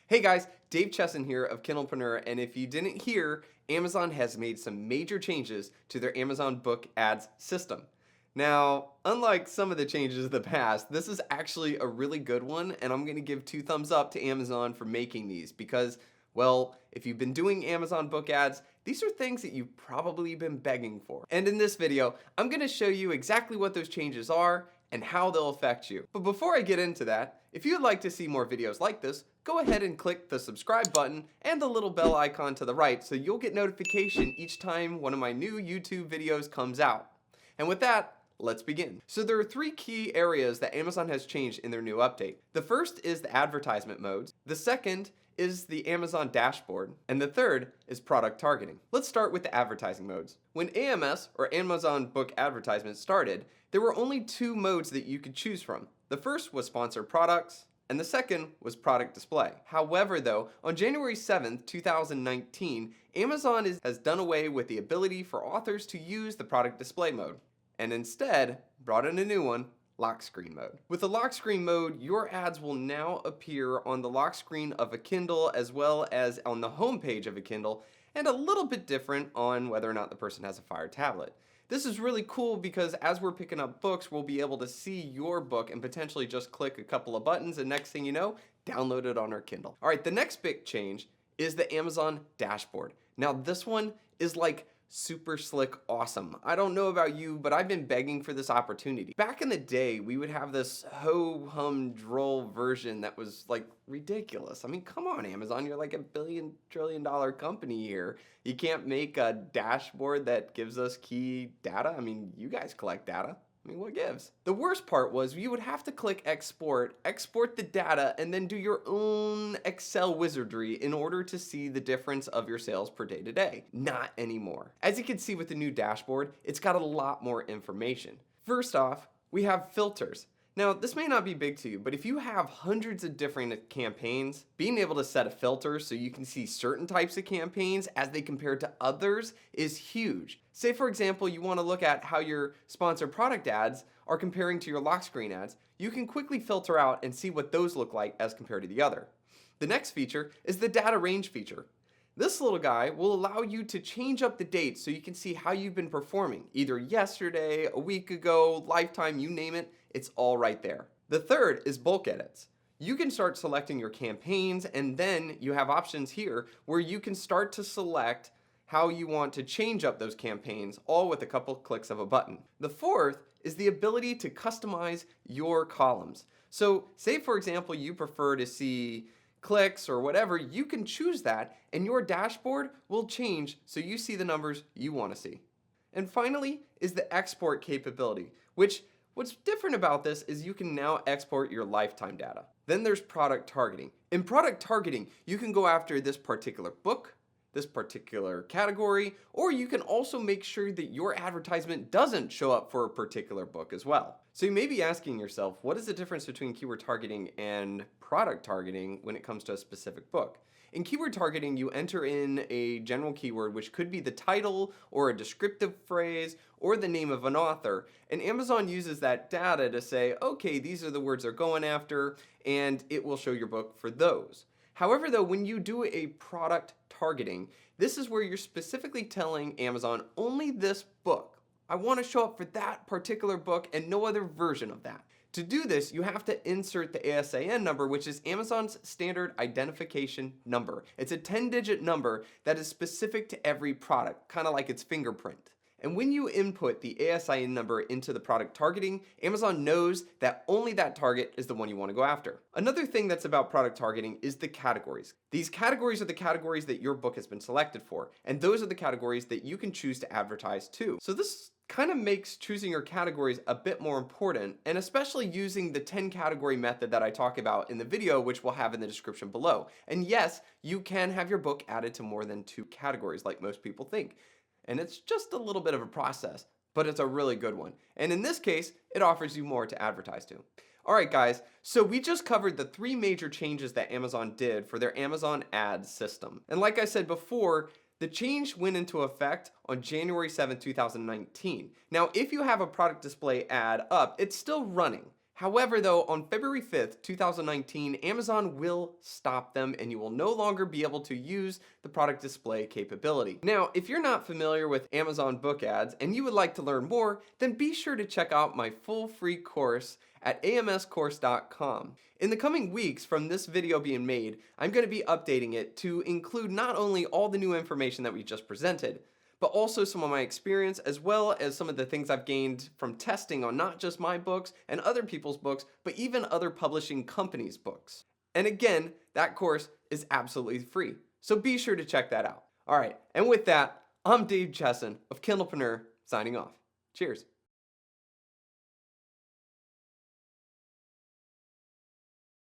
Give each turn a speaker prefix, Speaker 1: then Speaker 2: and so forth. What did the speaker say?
Speaker 1: Hey guys, Dave Chesson here of Kindlepreneur, and if you didn't hear, Amazon has made some major changes to their Amazon Book Ads system. Now, unlike some of the changes of the past, this is actually a really good one, and I'm going to give 2 thumbs up to Amazon for making these because, well, if you've been doing Amazon Book Ads, these are things that you've probably been begging for. And in this video, I'm going to show you exactly what those changes are and how they'll affect you. But before I get into that, if you'd like to see more videos like this, go ahead and click the subscribe button and the little bell icon to the right so you'll get notification each time one of my new YouTube videos comes out. And with that, let's begin. So there are 3 key areas that Amazon has changed in their new update. The first is the advertisement modes. The second is the Amazon dashboard. And the third is product targeting. Let's start with the advertising modes. When AMS, or Amazon Book Advertisement, started, there were only 2 modes that you could choose from. The first was sponsored products, and the second was product display. However, though, on January 7th, 2019, Amazon has done away with the ability for authors to use the product display mode, and instead brought in a new one, lock screen mode. With the lock screen mode, your ads will now appear on the lock screen of a Kindle as well as on the home page of a Kindle, and a little bit different on whether or not the person has a Fire tablet. This is really cool because as we're picking up books, we'll be able to see your book and potentially just click a couple of buttons and next thing you know, download it on our Kindle. All right, the next big change is the Amazon dashboard. Now this one is like super slick awesome. I don't know about you, but I've been begging for this opportunity. Back in the day, we would have this ho-hum droll version that was like ridiculous. I mean, come on, Amazon, you're like a $1 trillion company here. You can't make a dashboard that gives us key data? I mean, you guys collect data. I mean, what gives? The worst part was you would have to click export the data, and then do your own Excel wizardry in order to see the difference of your sales per day to day. Not anymore. As you can see with the new dashboard, it's got a lot more information. First off, we have filters. Now, this may not be big to you, but if you have hundreds of different campaigns, being able to set a filter so you can see certain types of campaigns as they compare to others is huge. Say, for example, you want to look at how your sponsored product ads are comparing to your lock screen ads. You can quickly filter out and see what those look like as compared to the other. The next feature is the data range feature. This little guy will allow you to change up the dates so you can see how you've been performing. Either yesterday, a week ago, lifetime, you name it, it's all right there. The third is bulk edits. You can start selecting your campaigns, and then you have options here where you can start to select how you want to change up those campaigns, all with a couple clicks of a button. The fourth is the ability to customize your columns. So say, for example, you prefer to see clicks or whatever, you can choose that and your dashboard will change so you see the numbers you want to see. And finally is the export capability, which what's different about this is you can now export your lifetime data. Then there's product targeting. In product targeting, you can go after this particular book, this particular category, or you can also make sure that your advertisement doesn't show up for a particular book as well. So you may be asking yourself, what is the difference between keyword targeting and product targeting when it comes to a specific book? In keyword targeting, you enter in a general keyword, which could be the title or a descriptive phrase or the name of an author. And Amazon uses that data to say, okay, these are the words they're going after, and it will show your book for those. However, though, when you do a product targeting, this is where you're specifically telling Amazon only this book. I want to show up for that particular book and no other version of that. To do this, you have to insert the ASIN number, which is Amazon's standard identification number. It's a 10-digit number that is specific to every product, kind of like its fingerprint. And when you input the ASIN number into the product targeting, Amazon knows that only that target is the one you want to go after. Another thing that's about product targeting is the categories. These categories are the categories that your book has been selected for, and those are the categories that you can choose to advertise to. So this kind of makes choosing your categories a bit more important, and especially using the 10 category method that I talk about in the video, which we'll have in the description below. And yes, you can have your book added to more than 2 categories like most people think. And it's just a little bit of a process, but it's a really good one. And in this case, it offers you more to advertise to. All right, guys, so we just covered the 3 major changes that Amazon did for their Amazon ads system. And like I said before, the change went into effect on January 7, 2019. Now, if you have a product display ad up, it's still running. However, though, on February 5th, 2019, Amazon will stop them and you will no longer be able to use the product display capability. Now, if you're not familiar with Amazon book ads and you would like to learn more, then be sure to check out my full free course at amscourse.com. In the coming weeks from this video being made, I'm going to be updating it to include not only all the new information that we just presented, but also some of my experience as well as some of the things I've gained from testing on not just my books and other people's books, but even other publishing companies' books. And again, that course is absolutely free, so be sure to check that out. All right, and with that, I'm Dave Chesson of Kindlepreneur signing off. Cheers.